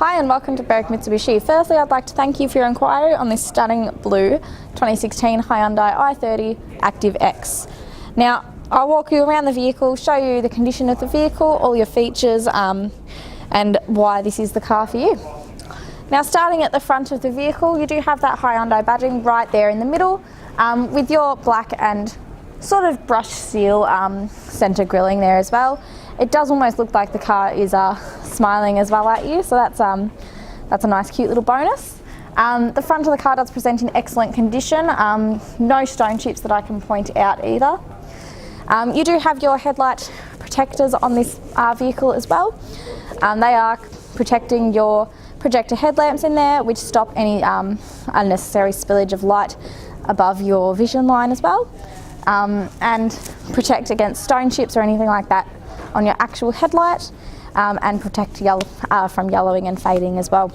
Hi and welcome to Berwick Mitsubishi. Firstly, I'd like to thank you for your inquiry on this stunning blue 2016 Hyundai i30 Active X. Now, I'll walk you around the vehicle, show you the condition of the vehicle, all your features, and why this is the car for you. Now, starting at the front of the vehicle, you do have that Hyundai badging right there in the middle, with your black and sort of brushed steel centre grilling there as well. It does almost look like the car is smiling as well at you, so that's a nice cute little bonus. The front of the car does present in excellent condition, no stone chips that I can point out either. You do have your headlight protectors on this vehicle as well. They are protecting your projector headlamps in there, which stop any unnecessary spillage of light above your vision line as well, and protect against stone chips or anything like that on your actual headlight, and protect from yellowing and fading as well.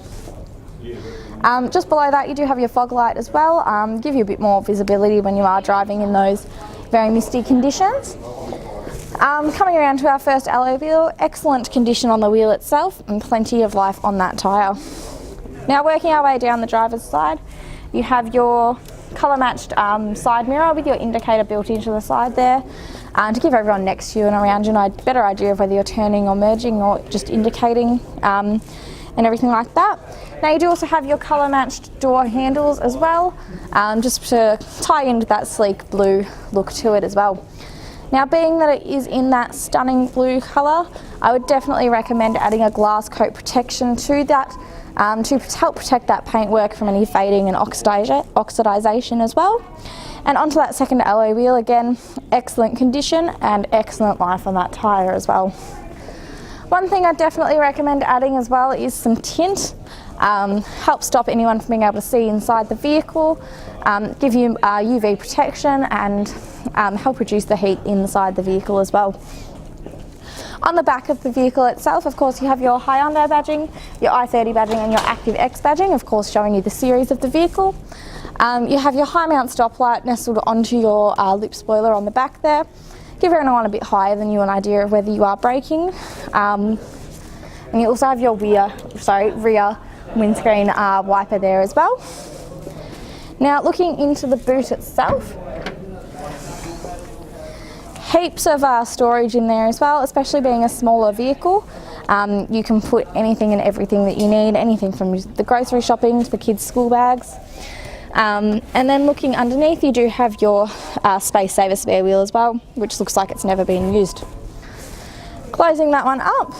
Just below that you do have your fog light as well, give you a bit more visibility when you are driving in those very misty conditions. Coming around to our first alloy wheel, excellent condition on the wheel itself and plenty of life on that tyre. Now, working our way down the driver's side, you have your colour matched side mirror with your indicator built into the side there, to give everyone next to you and around you a better idea of whether you're turning or merging or just indicating and everything like that. Now, you do also have your colour matched door handles as well, just to tie into that sleek blue look to it as well. Now, being that it is in that stunning blue colour, I would definitely recommend adding a glass coat protection to that, to help protect that paintwork from any fading and oxidisation as well. And onto that second alloy wheel, again, excellent condition and excellent life on that tyre as well. One thing I definitely recommend adding as well is some tint. Help stop anyone from being able to see inside the vehicle, give you UV protection, and help reduce the heat inside the vehicle as well. On the back of the vehicle itself, of course, you have your Hyundai badging, your i30 badging and your Active X badging, of course showing you the series of the vehicle. You have your high mount stoplight nestled onto your lip spoiler on the back there. Give everyone a bit higher than you an idea of whether you are braking. And you also have your rear windscreen wiper there as well. Now, looking into the boot itself, heaps of storage in there as well, especially being a smaller vehicle. You can put anything and everything that you need, anything from the grocery shopping to the kids' school bags. And then looking underneath, you do have your space saver spare wheel as well, which looks like it's never been used. Closing that one up,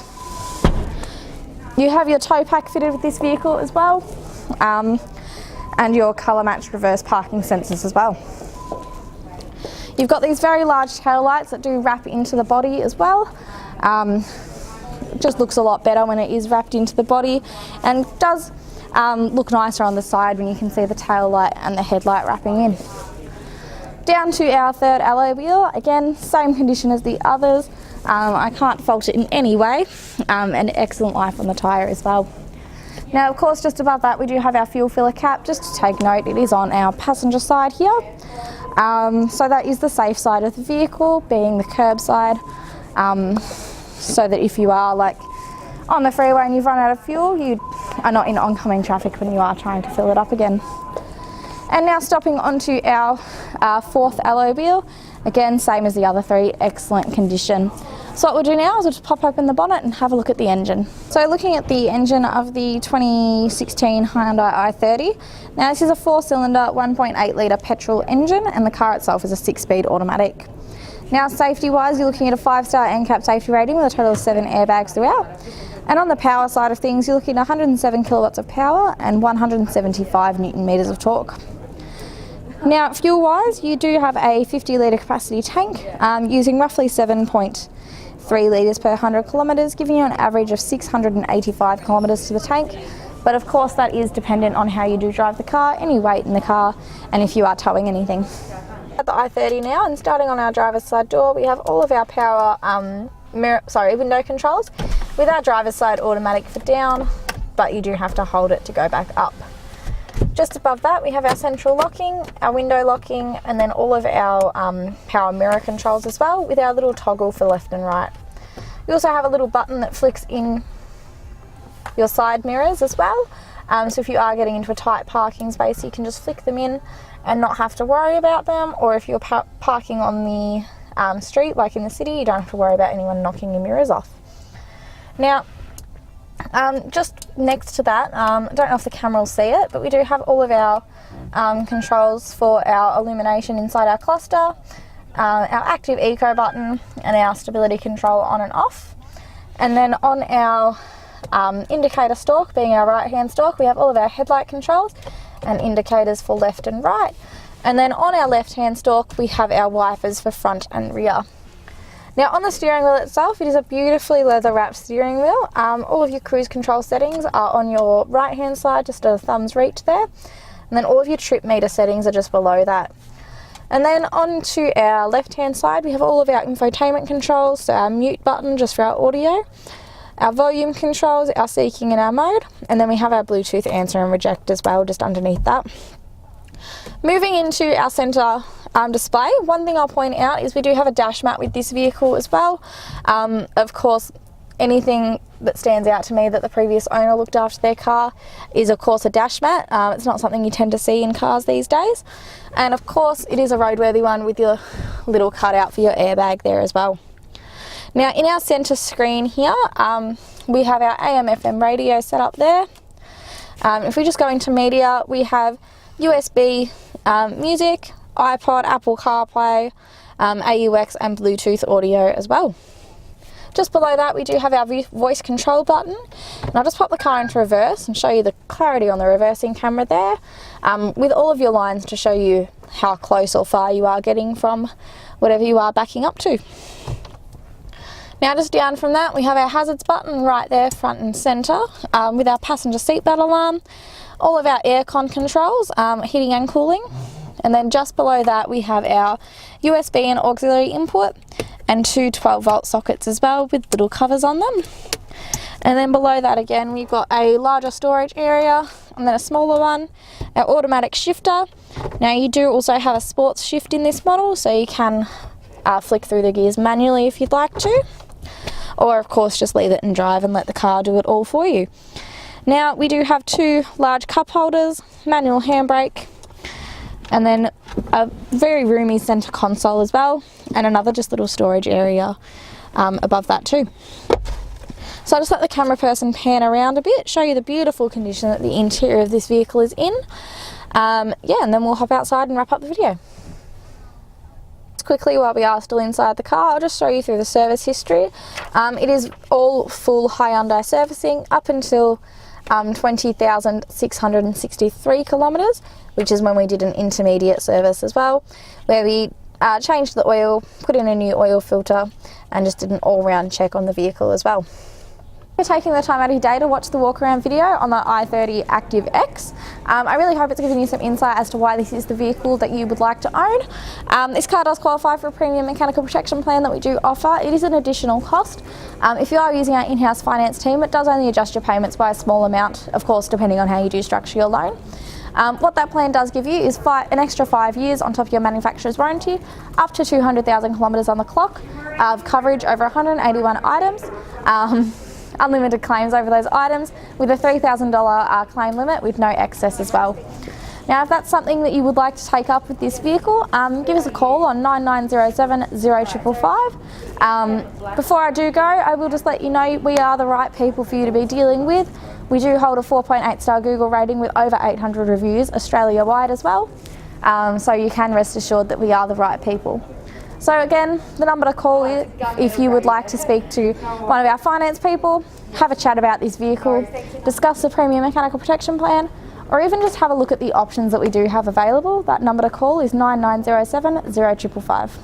you have your tow pack fitted with this vehicle as well, and your colour matched reverse parking sensors as well. You've got these very large tail lights that do wrap into the body as well. It just looks a lot better when it is wrapped into the body, and does look nicer on the side when you can see the tail light and the headlight wrapping in. Down to our third alloy wheel, again, same condition as the others. I can't fault it in any way, and excellent life on the tyre as well. Now, of course, just above that we do have our fuel filler cap. Just to take note, it is on our passenger side here. So that is the safe side of the vehicle, being the curb side, so that if you are like on the freeway and you've run out of fuel, you are not in oncoming traffic when you are trying to fill it up again. And now stopping onto our fourth alloy wheel, again, same as the other three, excellent condition. So what we'll do now is we'll just pop open the bonnet and have a look at the engine. So looking at the engine of the 2016 Hyundai i30, now this is a 4-cylinder 1.8 litre petrol engine, and the car itself is a 6-speed automatic. Now, safety wise, you're looking at a 5-star NCAP safety rating with a total of 7 airbags throughout. And on the power side of things, you're looking at 107 kilowatts of power and 175 newton meters of torque. Now, fuel wise, you do have a 50 litre capacity tank, using roughly 7.3 litres per 100 kilometres, giving you an average of 685 kilometres to the tank. But of course, that is dependent on how you do drive the car, any weight in the car, and if you are towing anything. At the i30 now, and starting on our driver's side door, we have all of our power window controls, with our driver's side automatic for down, but you do have to hold it to go back up. Just above that we have our central locking, our window locking, and then all of our power mirror controls as well, with our little toggle for left and right. We also have a little button that flicks in your side mirrors as well. So if you are getting into a tight parking space, you can just flick them in and not have to worry about them. Or if you're parking on the street, like in the city, you don't have to worry about anyone knocking your mirrors off. Now, just next to that, I don't know if the camera will see it, but we do have all of our controls for our illumination inside our cluster, our active eco button, and our stability control on and off. And then on our indicator stalk, being our right hand stalk, we have all of our headlight controls and indicators for left and right. And then on our left hand stalk, we have our wipers for front and rear. Now on the steering wheel itself, it is a beautifully leather wrapped steering wheel. All of your cruise control settings are on your right hand side, just a thumb's reach there. And then all of your trip meter settings are just below that. And then onto our left hand side, we have all of our infotainment controls, so our mute button just for our audio, our volume controls, our seeking and our mode, and then we have our Bluetooth answer and reject as well just underneath that. Moving into our centre display, one thing I'll point out is we do have a dash mat with this vehicle as well. Of course, anything that stands out to me that the previous owner looked after their car is of course a dash mat. It's not something you tend to see in cars these days. And of course it is a roadworthy one with your little cutout for your airbag there as well. Now in our centre screen here, we have our AM/FM radio set up there. If we just go into media, we have USB music, iPod, Apple CarPlay, AUX and Bluetooth audio as well. Just below that we do have our voice control button, and I'll just pop the car into reverse and show you the clarity on the reversing camera there, with all of your lines to show you how close or far you are getting from whatever you are backing up to. Now just down from that we have our hazards button right there front and centre, with our passenger seatbelt alarm, all of our aircon controls, heating and cooling, and then just below that we have our USB and auxiliary input and two 12-volt sockets as well with little covers on them. And then below that again we've got a larger storage area and then a smaller one, our automatic shifter. Now you do also have a sports shift in this model, so you can flick through the gears manually if you'd like to, or of course just leave it and drive and let the car do it all for you. Now we do have two large cup holders, manual handbrake, and then a very roomy centre console as well, and another just little storage area above that too. So I'll just let the camera person pan around a bit, show you the beautiful condition that the interior of this vehicle is in. Yeah, and then we'll hop outside and wrap up the video. Quickly, while we are still inside the car, I'll just show you through the service history. It is all full Hyundai servicing up until 20,663 kilometres, which is when we did an intermediate service as well, where we changed the oil, put in a new oil filter, and just did an all-round check on the vehicle as well. You're taking the time out of your day to watch the walk around video on the i30 Active X. I really hope it's given you some insight as to why this is the vehicle that you would like to own. This car does qualify for a premium mechanical protection plan that we do offer. It is an additional cost. If you are using our in-house finance team, it does only adjust your payments by a small amount, of course, depending on how you do structure your loan. What that plan does give you is an extra 5 years on top of your manufacturer's warranty, up to 200,000 kilometres on the clock of coverage over 181 items. Unlimited claims over those items with a $3,000 claim limit with no excess as well. Now if that's something that you would like to take up with this vehicle, give us a call on 9907 0555. Before I do go, I will just let you know we are the right people for you to be dealing with. We do hold a 4.8 star Google rating with over 800 reviews Australia-wide as well, so you can rest assured that we are the right people. So again, the number to call is if you would like to speak to one of our finance people, have a chat about this vehicle, discuss the premium mechanical protection plan, or even just have a look at the options that we do have available. That number to call is 9907 0555.